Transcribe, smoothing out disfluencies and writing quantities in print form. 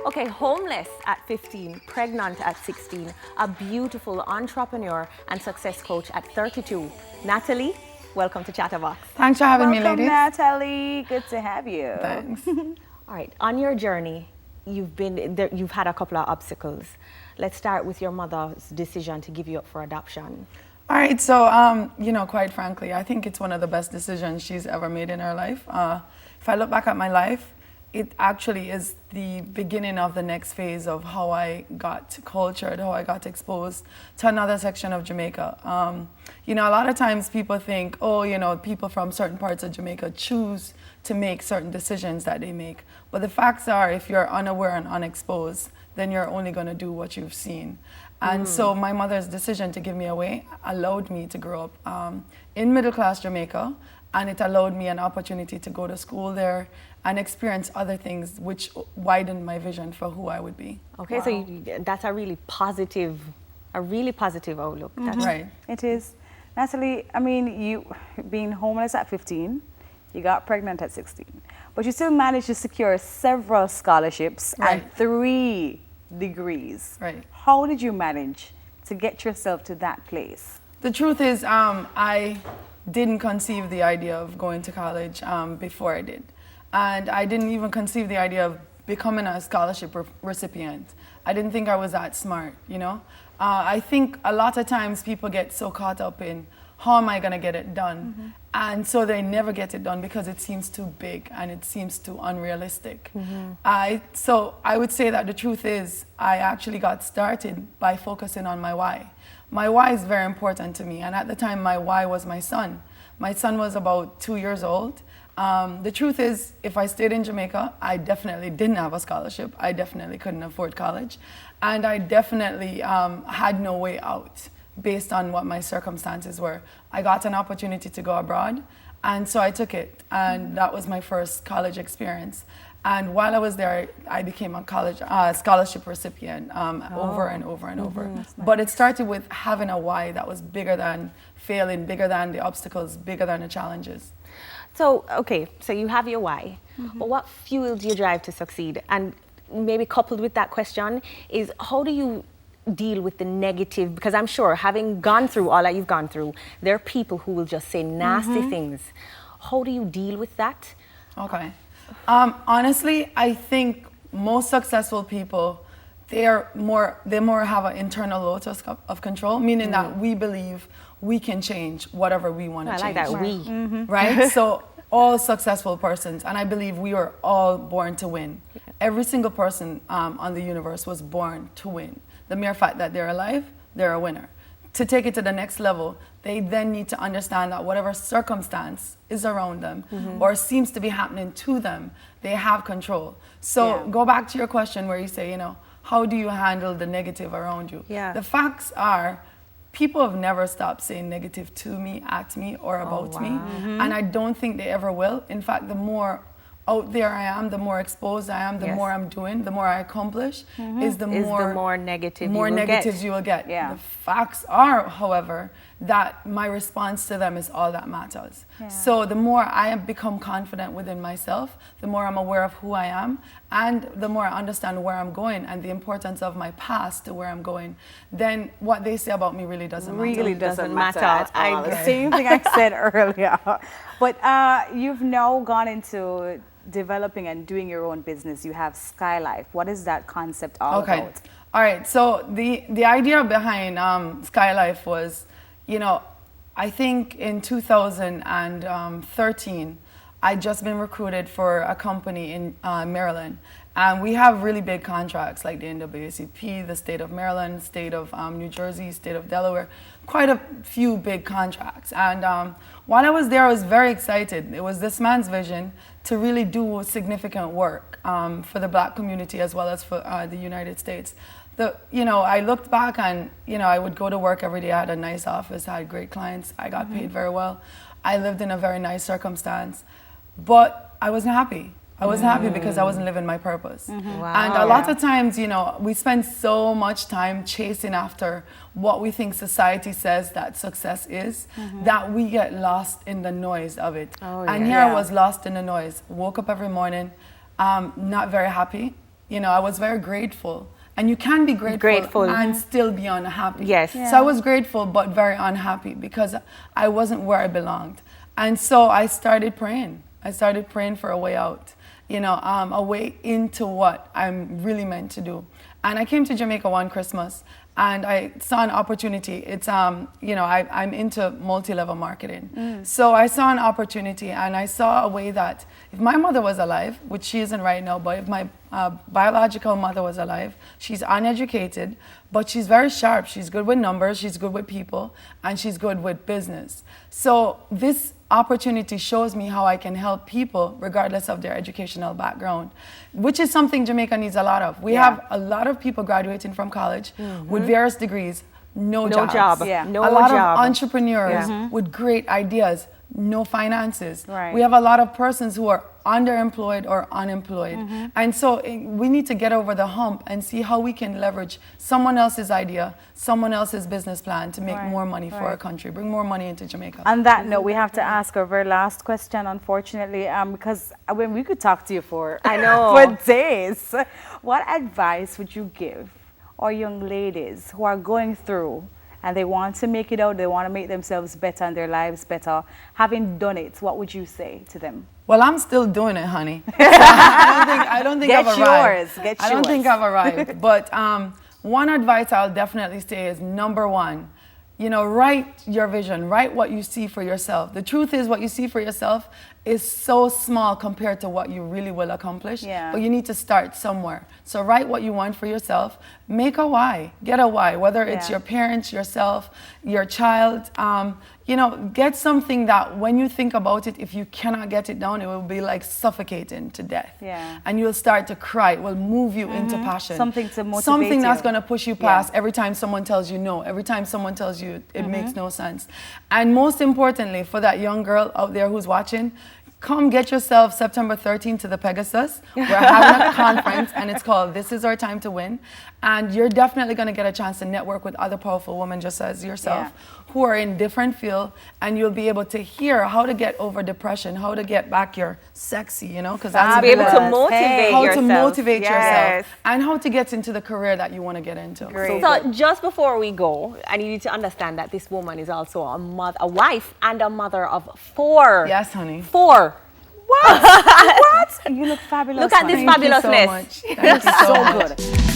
Okay, homeless at 15, pregnant at 16, a beautiful entrepreneur and success coach at 32. Natalie, welcome to Chatterbox. Thanks for having me, Welcome, ladies. Natalie. Good to have you. Thanks. All right, on your journey, you've had a couple of obstacles. Let's start with your mother's decision to give you up for adoption. All right, so, quite frankly, I think it's one of the best decisions she's ever made in her life. If I look back at my life, it actually is the beginning of the next phase of how I got cultured, how I got exposed to another section of Jamaica. A lot of times people think, people from certain parts of Jamaica choose to make certain decisions that they make. But the facts are, if you're unaware and unexposed, then you're only going to do what you've seen. And so my mother's decision to give me away allowed me to grow up in middle-class Jamaica, and it allowed me an opportunity to go to school there and experience other things, which widened my vision for who I would be. Okay, wow. So that's a really positive outlook. That's right. It is. Natalie, I mean, you being homeless at 15, you got pregnant at 16, but you still managed to secure several scholarships and 3 degrees. Right. How did you manage to get yourself to that place? The truth is, I didn't conceive the idea of going to college before I did. And I didn't even conceive the idea of becoming a scholarship recipient. I didn't think I was that smart, I think a lot of times people get so caught up in how am I going to get it done? And so they never get it done because it seems too big and it seems too unrealistic. So I would say that the truth is I actually got started by focusing on my why. My why is very important to me, and at the time my why was my son. My son was about 2 years old. The truth is, if I stayed in Jamaica, I definitely didn't have a scholarship. I definitely couldn't afford college, and I definitely had no way out based on what my circumstances were. I got an opportunity to go abroad, and so I took it, and that was my first college experience. And while I was there, I became a college scholarship recipient over and over and over. Nice. But it started with having a why that was bigger than failing, bigger than the obstacles, bigger than the challenges. So, okay, so you have your why, but what fueled your drive to succeed? And maybe coupled with that question is, how do you deal with the negative? Because I'm sure, having gone through all that you've gone through, there are people who will just say nasty things. How do you deal with that? Okay. Honestly, I think most successful people, they more have an internal locus of control, meaning that we believe we can change whatever we want to change. I like that, we. Right? So all successful persons, and I believe we are all born to win. Every single person on the universe was born to win. The mere fact that they're alive, they're a winner. To take it to the next level, they then need to understand that whatever circumstance is around them or seems to be happening to them, they have control. So go back to your question where you say, how do you handle the negative around you? Yeah. The facts are, people have never stopped saying negative to me, at me, or about me. And I don't think they ever will. In fact, the more out there I am, the more exposed I am, the more I'm doing, the more I accomplish, is the more negatives you will get. Yeah. The facts are, however, that my response to them is all that matters. Yeah. So the more I have become confident within myself, the more I'm aware of who I am, and the more I understand where I'm going and the importance of my past to where I'm going, then what they say about me really doesn't matter. Really doesn't matter matter. at all. The same thing I said earlier. But you've now gone into developing and doing your own business. You have Skye Life. What is that concept all about? All right. So the idea behind Skye Life was, I think in 2013, I'd just been recruited for a company in Maryland. And we have really big contracts like the NAACP, the state of Maryland, state of New Jersey, state of Delaware, quite a few big contracts. And while I was there, I was very excited. It was this man's vision to really do significant work for the Black community as well as for the United States. I looked back and, I would go to work every day. I had a nice office, I had great clients, I got paid very well. I lived in a very nice circumstance, but I wasn't happy. I wasn't happy because I wasn't living my purpose. Wow. And a lot of times, we spend so much time chasing after what we think society says that success is, that we get lost in the noise of it. And here I was lost in the noise. Woke up every morning, not very happy, You know, I was very grateful. And you can be grateful, and still be unhappy. Yes. Yeah. So I was grateful, but very unhappy because I wasn't where I belonged. And so I started praying. I started praying for a way out, you know, a way into what I'm really meant to do. And I came to Jamaica one Christmas, and I saw an opportunity. It's, you know, I'm into multi-level marketing. So I saw an opportunity, and I saw a way that if my mother was alive, which she isn't right now, but if my biological mother was alive, she's uneducated, but she's very sharp. She's good with numbers, she's good with people, and she's good with business. So this opportunity shows me how I can help people regardless of their educational background, which is something Jamaica needs a lot of. We have a lot of people graduating from college with various degrees, no jobs. Yeah. A lot of entrepreneurs with great ideas, no finances. Right. We have a lot of persons who are underemployed or unemployed. And so we need to get over the hump and see how we can leverage someone else's idea, someone else's business plan to make more money for our country, bring more money into Jamaica. On that note, we have to ask our very last question, unfortunately, because when we could talk to you for for days. What advice would you give our young ladies who are going through and they want to make it out, they want to make themselves better and their lives better? Having done it, what would you say to them? Well, I'm still doing it, honey. I don't think I've arrived. I don't think I've arrived. But one advice I'll definitely say is, number one, you know, write your vision, write what you see for yourself. The truth is, what you see for yourself is so small compared to what you really will accomplish. But you need to start somewhere. So write what you want for yourself. Make a why. Get a why, whether it's your parents, yourself, your child. You know, get something that when you think about it, if you cannot get it down, it will be like suffocating to death. And you'll start to cry. It will move you into passion. Something to motivate Something that's you. going to push you past every time someone tells you no, every time someone tells you it makes no sense. And most importantly, for that young girl out there who's watching, come get yourself September 13th to the Pegasus. We're having a conference, and it's called This Is Our Time to Win. And you're definitely going to get a chance to network with other powerful women just as yourself who are in different fields, and you'll be able to hear how to get over depression, how to get back your sexy, you know, because that's be able to motivate how yourself. to motivate yourself, and how to get into the career that you want to get into. So just before we go, I need you to understand that this woman is also a mother, a wife, and a mother of 4. Yes, honey. 4. What? You look fabulous. Look at this fabulousness. Thank you so much. Thank you so much. Good.